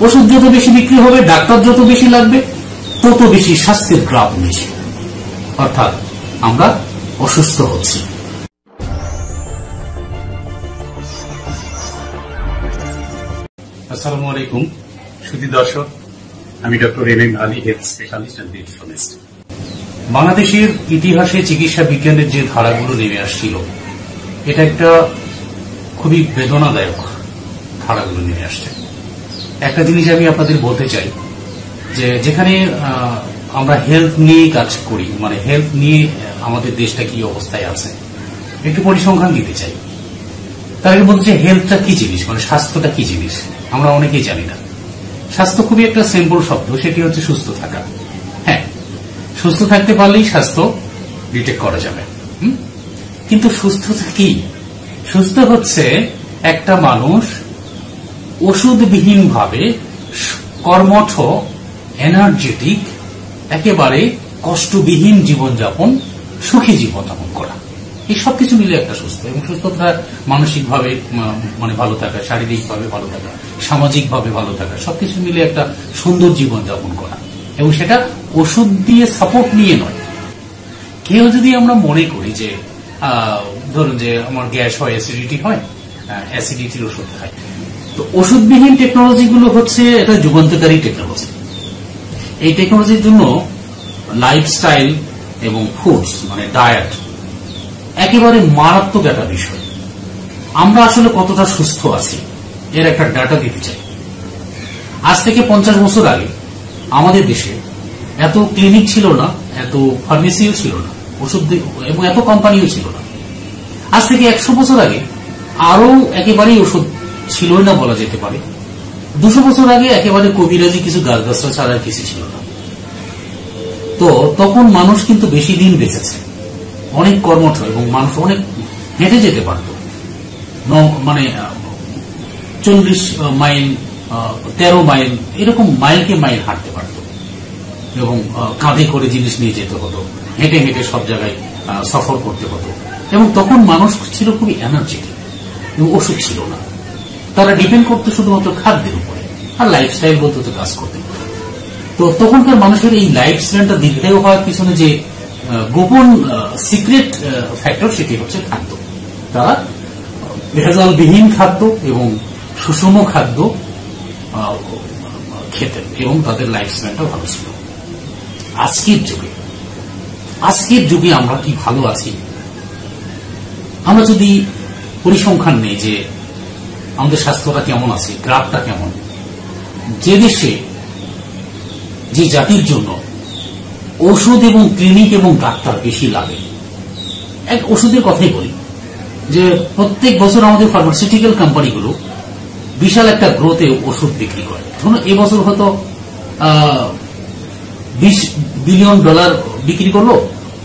ওষুধ যত বেশি বিক্রি হবে, ডাক্তার যত বেশি লাগবে, তত বেশি স্বাস্থ্যের গ্রাফ নিচে, অর্থাৎ আমরা অসুস্থ হচ্ছি। আসসালামু আলাইকুম সুধী দর্শক, আমি doctor M Ali, health specialist and nutritionist. বাংলাদেশের ইতিহাসে চিকিৎসা বিজ্ঞানের যে ধারাগুলো নেমে আসছিল, এটা একটা খুবই বেদনাদায়ক ধারাগুলো নেমে আসছে। একটা জিনিস আমি আপনাদের বলতে চাই যে যেখানে আমরা হেলথ নিয়ে কাজ করি, মানে হেলথ নিয়ে আমাদের দেশটা কি অবস্থায় আছে একটু পরিসংখ্যান দিতে চাই। তার আগে বলতে চাই হেলথটা কি জিনিস, মানে স্বাস্থ্যটা কি জিনিস আমরা অনেকেই জানি না। স্বাস্থ্য খুবই একটা সিম্পল শব্দ, সেটি হচ্ছে সুস্থ থাকা। হ্যাঁ, সুস্থ থাকতে পারলেই স্বাস্থ্য ডিটেক্ট করা যাবে। কিন্তু সুস্থতা কি? সুস্থ হচ্ছে একটা মানুষ ওষুধবিহীন ভাবে কর্মঠ, এনার্জেটিক, একেবারে কষ্টবিহীন জীবনযাপন, সুখী জীবনযাপন করা, এই সবকিছু মিলে একটা সুস্থ। এবং সুস্থতা মানসিকভাবে মানে ভালো থাকা, শারীরিকভাবে ভালো থাকা, সামাজিকভাবে ভালো থাকা, সবকিছু মিলে একটা সুন্দর জীবনযাপন করা, এবং সেটা ওষুধ দিয়ে সাপোর্ট নিয়ে নয়। কেউ যদি আমরা মনে করি যে ধরুন যে আমার গ্যাস হয়, অ্যাসিডিটি হয়, অ্যাসিডিটির ওষুধ খাই, তো ওষুধবিহীন টেকনোলজিগুলো হচ্ছে এটা যুগান্তকারী টেকনোলজি। এই টেকনোলজির জন্য লাইফস্টাইল এবং ফুডস মানে ডায়েট একেবারে মারাত্মক একটা বিষয়। আমরা আসলে কতটা সুস্থ আছি এর একটা ডাটা দিতে চাই। আজ থেকে 50 বছর আগে আমাদের দেশে এত ক্লিনিক ছিল না, এত ফার্মেসিও ছিল না, ওষুধ এবং এত কোম্পানিও ছিল না। আজ থেকে 100 বছর আগে আরো একেবারেই ওষুধ ছিলই না বলা যেতে পারে। 200 বছর আগে একেবারে কবিরাজি কিছু গাছগাছরা ছাড়া কিছু ছিল না। তো তখন মানুষ কিন্তু বেশি দিন বেঁচেছে, অনেক কর্মঠ, এবং মানুষ অনেক হেঁটে যেতে পারত, মানে 40 মাইল, 13 মাইল, এরকম মাইলকে মাইল হাঁটতে পারত, এবং কাঁধে করে জিনিস নিয়ে যেতে হতো, হেঁটে হেঁটে সব জায়গায় সফর করতে হতো। এবং তখন মানুষ ছিল খুবই এনার্জেটিক, এবং ওষুধ ছিল না। তারা ডিপেন্ড করতো শুধুমাত্র খাদ্যের উপরে, আর লাইফস্টাইল বলতে তো কাজ করতে হতো। তো তখনকার মানুষের এই লাইফস্টাইলটা দীর্ঘায়ু হওয়ার পিছনে যে গোপন সিক্রেট ফ্যাক্টর, সেটি হচ্ছে খাদ্য। তারা ভেজালবিহীন খাদ্য এবং সুষম খাদ্য খেতেন, এবং তাদের লাইফস্টাইলটা ভালো ছিল। আজকের যুগে আমরা কি ভালো আছি? আমরা যদি পরিসংখ্যান নেই যে আমাদের স্বাস্থ্যটা কেমন আছে, গ্রাফটা কেমন, যে দেশে যে জাতির জন্য ওষুধ এবং ক্লিনিক এবং ডাক্তার বেশি লাগে। এক ওষুধের কথাই বলি যে প্রত্যেক বছর আমাদের ফার্মাসিউটিক্যাল কোম্পানিগুলো বিশাল একটা গ্রোথে ওষুধ বিক্রি করে। ধরুন এবছর হয়তো $20 বিলিয়ন বিক্রি করলো,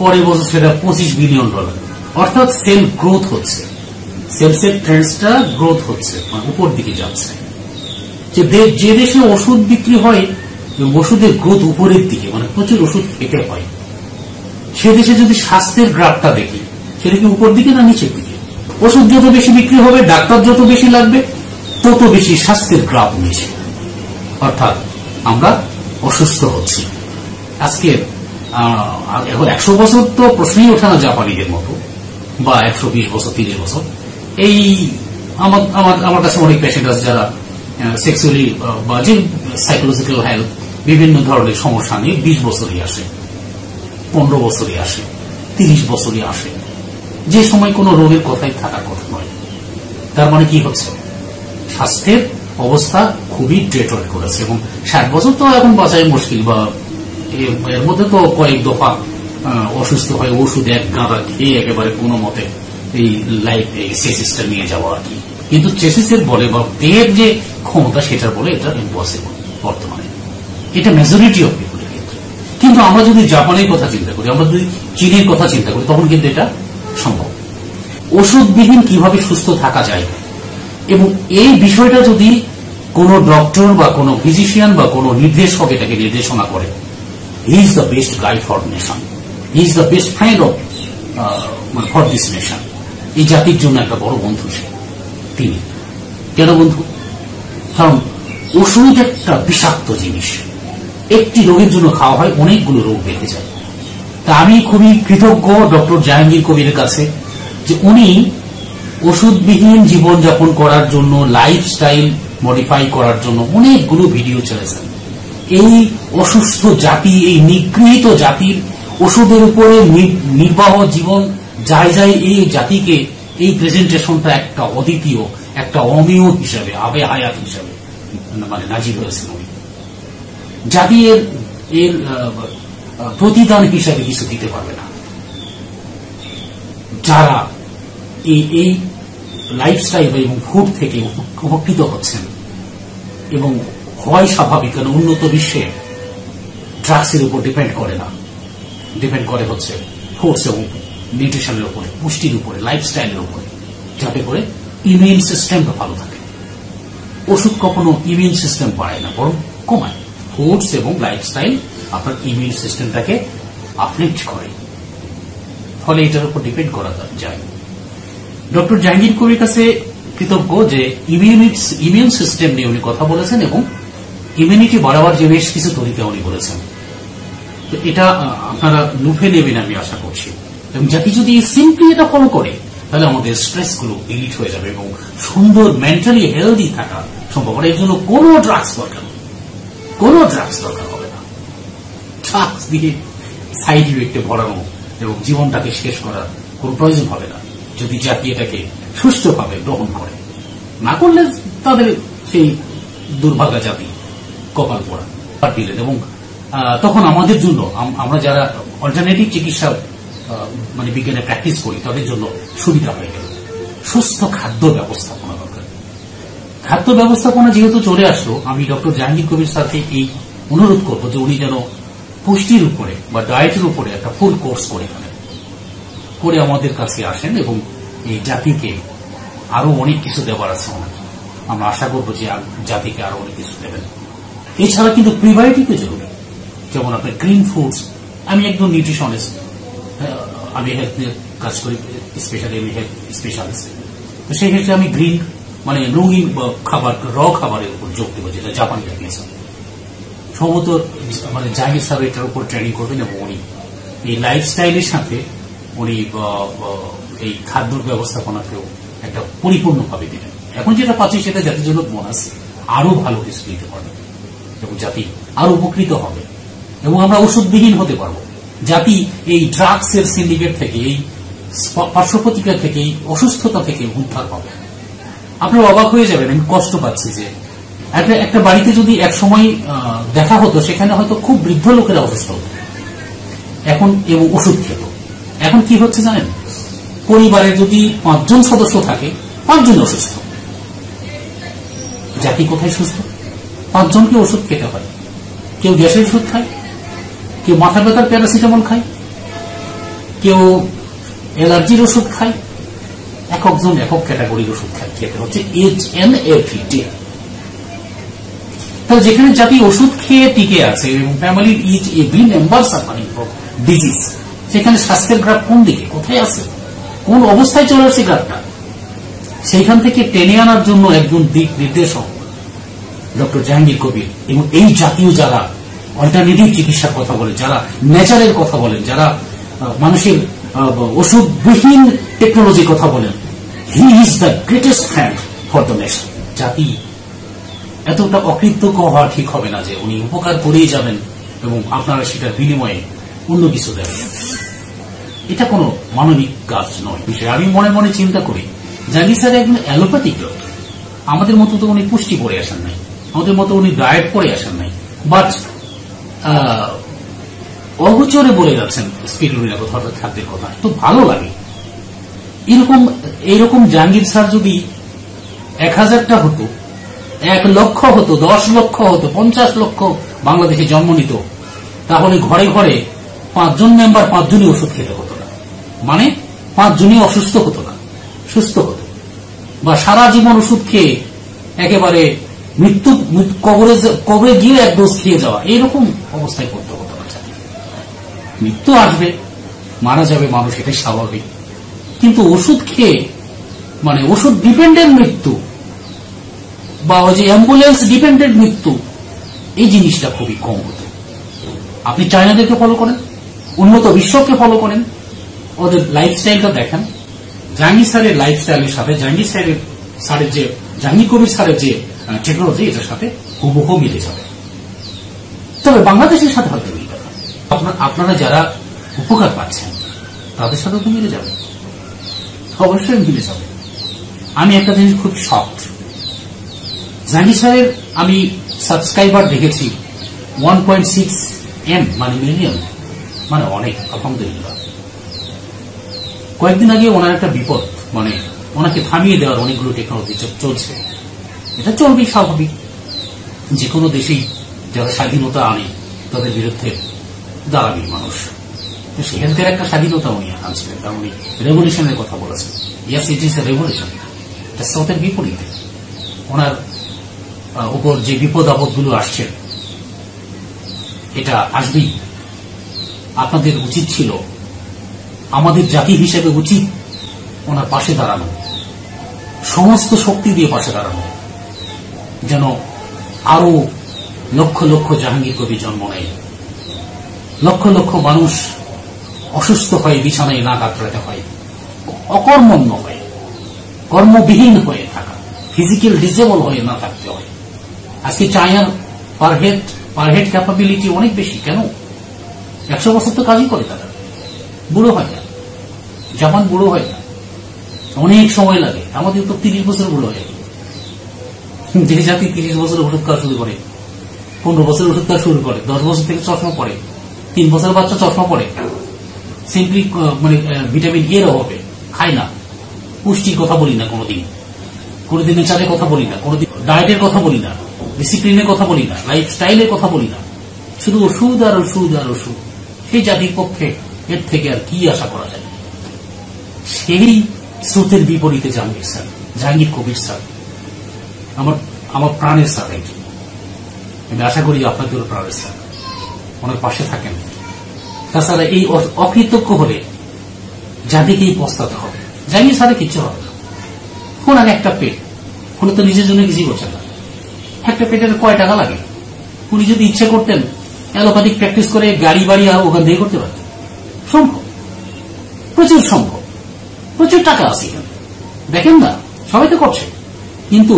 পরের বছর সেটা $25 বিলিয়ন। অর্থাৎ সেল গ্রোথ হচ্ছে, সেলসের ট্রেন্ডসটা গ্রোথ হচ্ছে, মানে উপর দিকে যাচ্ছে। যে দেশে ওষুধ বিক্রি হয়, ওষুধের গ্রোথ উপরের দিকে, মানে প্রচুর ওষুধ খেতে হয়, সে দেশে যদি স্বাস্থ্যের গ্রাফটা দেখি, সেটা কি উপর দিকে না নিচের দিকে? ওষুধ যত বেশি বিক্রি হবে, ডাক্তার যত বেশি লাগবে, তত বেশি স্বাস্থ্যের গ্রাফ নিচে, অর্থাৎ আমরা অসুস্থ হচ্ছি। আজকের এখন 100 বছর তো প্রশ্নই ওঠে না জাপানিদের মতো, বা 120 বছর, 30 বছর। এই আমার কাছে অনেক পেশেন্ট আছে যারা সেক্সুয়ালি বা যে সাইকোলজিক্যাল হেলথ বিভিন্ন ধরনের সমস্যা নিয়ে 20 বছরই আসে, 15 বছরই আসে, 30 বছরই আসে, যে সময় কোনো রোগের কথাই থাকার কথা নয়। তার মানে কি হচ্ছে? স্বাস্থ্যের অবস্থা খুবই ডেটোরেট করেছে, এবং 60 বছর তো এখন বাঁচাই মুশকিল, বা এর মধ্যে তো কয়েক দফা অসুস্থ হয়ে ওষুধ এক গাঁদা খেয়ে একেবারে কোনো মতে এই লাইফ চেসিসটা নিয়ে যাওয়া আর কি। কিন্তু চেসিসের বলে বা দেহের যে ক্ষমতা, সেটার বলে এটা ইম্পসিবল বর্তমানে। এটা মেজরিটি অফ পিপলের ক্ষেত্রে। কিন্তু আমরা যদি জাপানের কথা চিন্তা করি, আমরা যদি চীনের কথা চিন্তা করি, তখন কিন্তু এটা সম্ভব। ওষুধবিহীন কিভাবে সুস্থ থাকা যায়, এবং এই বিষয়টা যদি কোনো ডক্টর বা কোনো ফিজিশিয়ান বা কোনো নির্দেশক এটাকে নির্দেশনা করে, he is the best guide for nation, he is the best friend of for this nation. এই জাতির জন্য একটা বড় বন্ধু সে। তিনি কেন বন্ধু? কারণ ওষুধ একটা বিষাক্ত জিনিস, একটি রোগের জন্য খাওয়া হয়, অনেকগুলো রোগ বেঁধে যায়। তা আমি খুবই কৃতজ্ঞ ডক্টর জাহাঙ্গীর কবিরের কাছে যে উনি ওষুধবিহীন জীবনযাপন করার জন্য, লাইফস্টাইল মডিফাই করার জন্য অনেকগুলো ভিডিও ছেড়েছেন। এই অসুস্থ জাতি, এই নিগৃহীত জাতির ওষুধের উপরে নির্বাহ জীবন যায় যায়, এই জাতিকে এই প্রেজেন্টেশনটা একটা অদ্বিতীয়, একটা অমেয় হিসাবে, আবে হায়াত হিসাবে মানে নাজির হয়েছেন উনি। জাতি এর প্রতিদান হিসাবে কিছু দিতে পারবে না। যারা এই লাইফস্টাইল এবং ফুড থেকে উপকৃত হচ্ছেন এবং হয় স্বাভাবিক, কারণ উন্নত বিশ্বে ড্রাগসের উপর ডিপেন্ড করে না, ডিপেন্ড করে হচ্ছে ফুডস এবং নিউট্রিশনের উপরে, পুষ্টির উপরে, লাইফস্টাইলের উপরে, যাতে করে ইমিউন সিস্টেমটা ভালো থাকে। ওষুধ কখনো ইমিউন সিস্টেম বাড়ায় না, বরং কমায়। ফুডস এবং লাইফস্টাইল আপনার ইমিউন সিস্টেমটাকে আপলিফট করে, ফলে এটার উপর ডিপেন্ড করা যায়। ডক্টর জাহাঙ্গীর কবির কাছে কৃতজ্ঞ যে ইমিউন সিস্টেম নিয়ে উনি কথা বলেছেন এবং ইমিউনিটি বাড়াবার যে বেশ কিছু তরিকা উনি বলেছেন। তো এটা আপনারা লুফে নেবেন আমি আশা করছি, এবং জাতি যদি সিম্পলি এটা ফলো করে তাহলে আমাদের স্ট্রেসগুলো ডিলিট হয়ে যাবে এবং সুন্দর মেন্টালি হেলদি থাকা সম্ভব। এর জন্য কোনো ড্রাগস দরকার নেই, কোনো ড্রাগস দরকার হবে না। ড্রাগস দিয়ে সাইড ইফেক্টে ভরানো এবং জীবনটাকে শেষ করার কোন প্রয়োজন হবে না, যদি জাতি এটাকে সুষ্ঠুভাবে গ্রহণ করে। না করলে তাদের সেই দুর্ভাগা জাতি কপাল পোড়া দিলেন। এবং তখন আমাদের জন্য, আমরা যারা অল্টারনেটিভ চিকিৎসা মানে বিজ্ঞানে প্র্যাকটিস করি, তাদের জন্য সুবিধা হয়ে গেল। সুস্থ খাদ্য ব্যবস্থাপনা দরকার। খাদ্য ব্যবস্থাপনা যেহেতু চলে আসলো, আমি ডক্টর জাহাঙ্গীর কবির স্যারকে এই অনুরোধ করবো যে উনি যেন পুষ্টির উপরে বা ডায়েটের উপরে একটা ফুল কোর্স করে ফেলেন, করে আমাদের কাছে আসেন এবং এই জাতিকে আরো অনেক কিছু দেওয়ার আছে। আমরা আশা করবো যে জাতিকে আরো অনেক কিছু দেবেন। এছাড়া কিন্তু প্রিবায়োটিকও জরুরি, যেমন আপনার গ্রিন ফুডস। আমি একজন নিউট্রিশনিস্ট, আমি হেলথ নিয়ে কাজ করি, স্পেশালি আমি হেলথ স্পেশালিস্ট। তো সেই ক্ষেত্রে আমি গ্রিন মানে রঙিন খাবার, খাবারের উপর যোগ দেবো, যেটা জাপানিরা দিয়েছেন। সম্ভবত মানে জাহাঙ্গীর স্যার এটার উপর ট্রেনিং করবেন এবং উনি এই লাইফস্টাইলের সাথে উনি এই খাদ্য ব্যবস্থাপনাকেও একটা পরিপূর্ণভাবে দিবেন। এখন যেটা পাচ্ছি সেটা জাতির জন্য বোনাস, আরো ভালো কিছু দিতে পারবে এবং জাতি আরো উপকৃত হবে এবং আমরা ওষুধবিহীন হতে পারবো। জাতি এই ড্রাগস এর সিন্ডিকেট থেকে, এই পার্শ্ব প্রতিক্রিয়া থেকে, এই অসুস্থতা থেকে উদ্ধার পাবে। আপনারা অবাক হয়ে যাবেন, আমি কষ্ট পাচ্ছি যে একটা বাড়িতে যদি এক সময় দেখা হতো, সেখানে হয়তো খুব বৃদ্ধ লোকেরা অসুস্থ হতো এখন এবং ওষুধ খেত। এখন কি হচ্ছে জানেন, পরিবারে যদি 5 জন সদস্য থাকে, 5 জন অসুস্থ। জাতি কোথায় সুস্থ? 5 জনকে ওষুধ খেতে হয়। কেউ গ্যাসের ওষুধ খায়, কেউ মাথা ব্যথার প্যারাসিটামল খায়, কেউ অ্যালার্জির ওষুধ খায়। একজন একক ক্যাটাগরির ওষুধ খেতে হচ্ছে এজ এন্ড এভরি ডে। তাহলে যেখানে জাতি ওষুধ খেয়ে টিকে আছে এবং ফ্যামিলির each every member suffering from disease, সেখানে স্বাস্থ্যের গ্রাফ কোন দিকে, কোথায় আছে, কোন অবস্থায় চলে আসছে গ্রাফটা, সেইখান থেকে টেনে আনার জন্য একজন দিক নির্দেশক ডক্টর জাহাঙ্গীর কবির এবং এই জাতীয় যারা অল্টারনেটিভ চিকিৎসার কথা বলেন, যারা নেচারের কথা বলেন, যারা মানুষের ওষুধবিহীন টেকনোলজির কথা বলেন, he is the greatest friend for the nation. জাতি এতটা অকৃতজ্ঞ হওয়া ঠিক হবে না যে উনি উপকার করেই যাবেন এবং আপনারা সেটার বিনিময়ে অন্য কিছু দেবেন। এটা কোনো মানবিক কাজ নয়। আমি মনে মনে চিন্তা করি, জাহাঙ্গীর স্যার একজন অ্যালোপ্যাথিক ডক্টর, আমাদের মতো তো উনি পুষ্টি পড়ে আসেন নাই, আমাদের মতো উনি ডায়েট পড়ে আসেন নাই, বাট অগোচরে বলে যাচ্ছেন স্পিরুলিনা কথা, অর্থাৎ খাদ্যের কথা। তো ভালো লাগে। এইরকম জাহাঙ্গীর স্যার যদি 1000টা হতো, 1 লক্ষ হতো, 10 লক্ষ হতো, 50 লক্ষ বাংলাদেশে জন্ম নিত, তাহলে ঘরে ঘরে 5 জন মেম্বার 5 জনই ওষুধ খেতে হতো না, মানে 5 জনই অসুস্থ হতো না, সুস্থ হতো। বা সারা জীবন ওষুধ খেয়ে একেবারে মৃত্যু কবরে গিয়ে 1 ডোজ খেয়ে যাওয়া, এইরকম অবস্থায় করতে হতো না। মৃত্যু আসবে, মারা যাবে মানুষ, এটাই স্বাভাবিক। কিন্তু ওষুধ খেয়ে মানে ওষুধ ডিপেন্ডেন্ট মৃত্যু, বা ওই যে অ্যাম্বুলেন্স ডিপেন্ডেন্ট মৃত্যু, এই জিনিসটা খুবই কম হতো। আপনি চায়নাদেরকে ফলো করেন, উন্নত বিশ্বকে ফলো করেন, ওদের লাইফস্টাইলটা দেখেন, জাহাঙ্গীর স্যারের লাইফস্টাইলের সাথে জাহাঙ্গীর কবির স্যারের যে টেকনোলজি, এটার সাথে হুবহু মিলে যাবে। তবে বাংলাদেশের সাথে হয়তো মিলবে না। আপনারা যারা উপকার পাচ্ছেন তাদের সাথে তো মিলে যাবে, অবশ্যই মিলে যাবে। আমি একটা জিনিস খুব শক্ট, জাহাঙ্গীর স্যারের আমি সাবস্ক্রাইবার দেখেছি 1.6 M, মানে মিলিয়ন, মানে অনেক, আলহামদুলিল্লাহ। কয়েকদিন আগে ওনার একটা বিপদ, মানে ওনাকে থামিয়ে দেওয়ার অনেকগুলো টেকনোলজি চলছে। এটা চলবেই, স্বাভাবিক। যে কোনো দেশেই যারা স্বাধীনতা আনে তাদের বিরুদ্ধে দাঁড়াবে মানুষ। তো সেখানকার একটা স্বাধীনতা উনি আনছিলেন, কারণ উনি রেভলিউশনের কথা বলেছেন। Yes, it is a revolution. এটা স্রোতের বিপরীতে ওনার উপর যে বিপদ আপদগুলো আসছে, এটা আসবেই। আপনাদের উচিত ছিল, আমাদের জাতি হিসেবে উচিত ওনার পাশে দাঁড়ানো, সমস্ত শক্তি দিয়ে পাশে দাঁড়ানো, যেন আরো লক্ষ লক্ষ জাহাঙ্গীর কবি জন্ম নেয়, লক্ষ লক্ষ মানুষ অসুস্থ হয়ে বিছানায় না কাতরাতে হয়, অকর্মণ্য হয়ে, কর্মবিহীন হয়ে থাকা, ফিজিক্যাল ডিসেবল হয়ে না থাকতে হয়। আজকে চায়নার পার হেড ক্যাপাবিলিটি অনেক বেশি। কেন? 100 বছর তো কাজই করে তারা, বুড়ো হয় না। জাপান বুড়ো হয় না, অনেক সময় লাগে। আমাদের তো 30 বছর বুড়ো হয়ে গেল। যে জাতি 30 বছর ওষুধ খাওয়া শুরু করে, 15 বছর ওষুধ খাওয়া শুরু করে, 10 বছর থেকে চশমা পড়ে, 3 বছর বাচ্চা চশমা পড়ে, সিম্পলি মানে ভিটামিন এর অভাবে খায় না। পুষ্টির কথা বলি না কোনোদিন, নেচারের কথা বলি না কোনোদিন, ডায়েটের কথা বলি না, ডিসিপ্লিনের কথা বলি না, লাইফস্টাইলের কথা বলি না, শুধু ওষুধ আর ওষুধ আর ওষুধ। সেই জাতির পক্ষে এর থেকে আর কি আশা করা যায়? সেই স্রোতের বিপরীতে জাহাঙ্গীর কবির স্যার আমার প্রাণের স্যার একজন। আমি আশা করি আপনাদেরও প্রাণের স্যার, ওনার পাশে থাকেন। তাছাড়া এই অকৃতজ্ঞ হলে জাতিকেই পস্তাতে হবে। জাহাঙ্গীর স্যারে কিচ্ছু হবে না। ওনার একটা পেট, উনি তো নিজের জন্য কিছুই করছেন না। একটা পেটের কয় টাকা লাগে? উনি যদি ইচ্ছে করতেন অ্যালোপ্যাথিক প্র্যাকটিস করে গাড়ি বাড়ি আর ওখান থেকে করতে পারতেন। সম্ভব, প্রচুর সম্ভব, প্রচুর টাকা আছে এখানে। দেখেন না, সবাই তো করছে। কিন্তু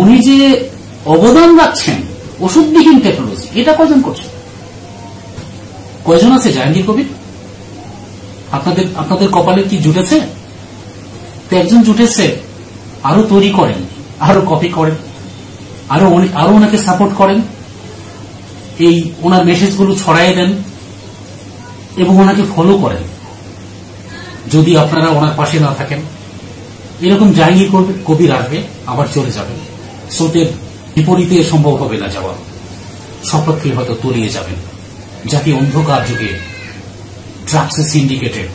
উনি যে অবদান রাখছেন ওষুধবিহীন টেকনোলজি, এটা কয়জন করছে? কয়জন আছে জাহাঙ্গীর কবির? আপনাদের কপালে কি জুটেছে? তো একজন জুটেছে, আরো তৈরি করেন, আরো কপি করেন, আরো ওনাকে সাপোর্ট করেন, এই ওনার মেসেজগুলো ছড়াই দেন এবং ওনাকে ফলো করেন। যদি আপনারা ওনার পাশে না থাকেন, এরকম জাহাঙ্গীর কবির আসবে, আবার চলে যাবে। স্রোতের বিপরীতে সম্ভব হবে না যাওয়া, সপক্ষে হয়তো তলিয়ে যাবেন। জাতি অন্ধকার যুগে ড্রাগসের সিন্ডিকেটের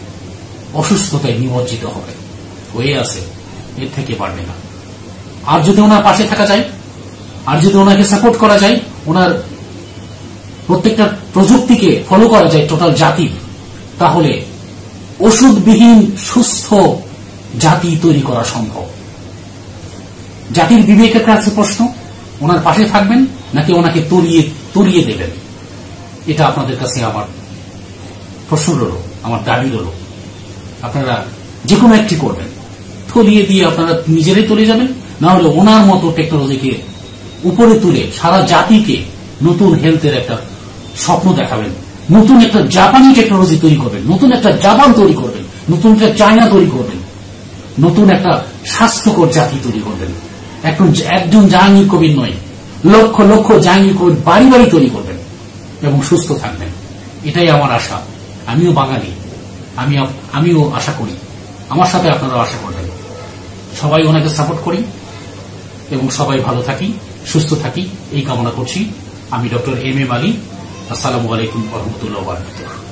অসুস্থতায় নিমজ্জিত হবে, হয়ে আছে, এর থেকে বাড়বে না। আর যদি ওনার পাশে থাকা যায়, আর যদি ওনাকে সাপোর্ট করা যায়, ওনার প্রত্যেকটা প্রযুক্তিকে ফলো করা যায় টোটাল জাতি, তাহলে ওষুধবিহীন সুস্থ জাতি তৈরি করা সম্ভব। জাতির বিবেকের কাছে প্রশ্ন, ওনার পাশে থাকবেন নাকি ওনাকে তরিয়ে দেবেন? এটা আপনাদের কাছে আমার প্রশ্ন রইল, আমার দাবি রইল। আপনারা যে কোনো একটি করবেন, তলিয়ে দিয়ে আপনারা নিজেরাই তলিয়ে যাবেন, না হলে ওনার মতো টেকনোলজিকে উপরে তুলে সারা জাতিকে নতুন হেলথের একটা স্বপ্ন দেখাবেন, নতুন একটা জাপানি টেকনোলজি তৈরি করবেন, নতুন একটা জাপান তৈরি করবেন, নতুন একটা চায়না তৈরি করবেন, নতুন একটা স্বাস্থ্যকর জাতি তৈরি করবেন। একজন জাহাঙ্গীর কবির নয়, লক্ষ লক্ষ জাহাঙ্গীর কবির বাড়ি বাড়ি তৈরি করবেন এবং সুস্থ থাকবেন। এটাই আমার আশা। আমিও বাঙালি, আমিও আশা করি, আমার সাথে আপনারাও আশা করবেন। সবাই ওনাকে সাপোর্ট করি এবং সবাই ভালো থাকি, সুস্থ থাকি, এই কামনা করছি। আমি ডক্টর এম এ আলী। আসসালামু আলাইকুম ওয়া রাহমাতুল্লাহি ওয়া বারাকাতুহু।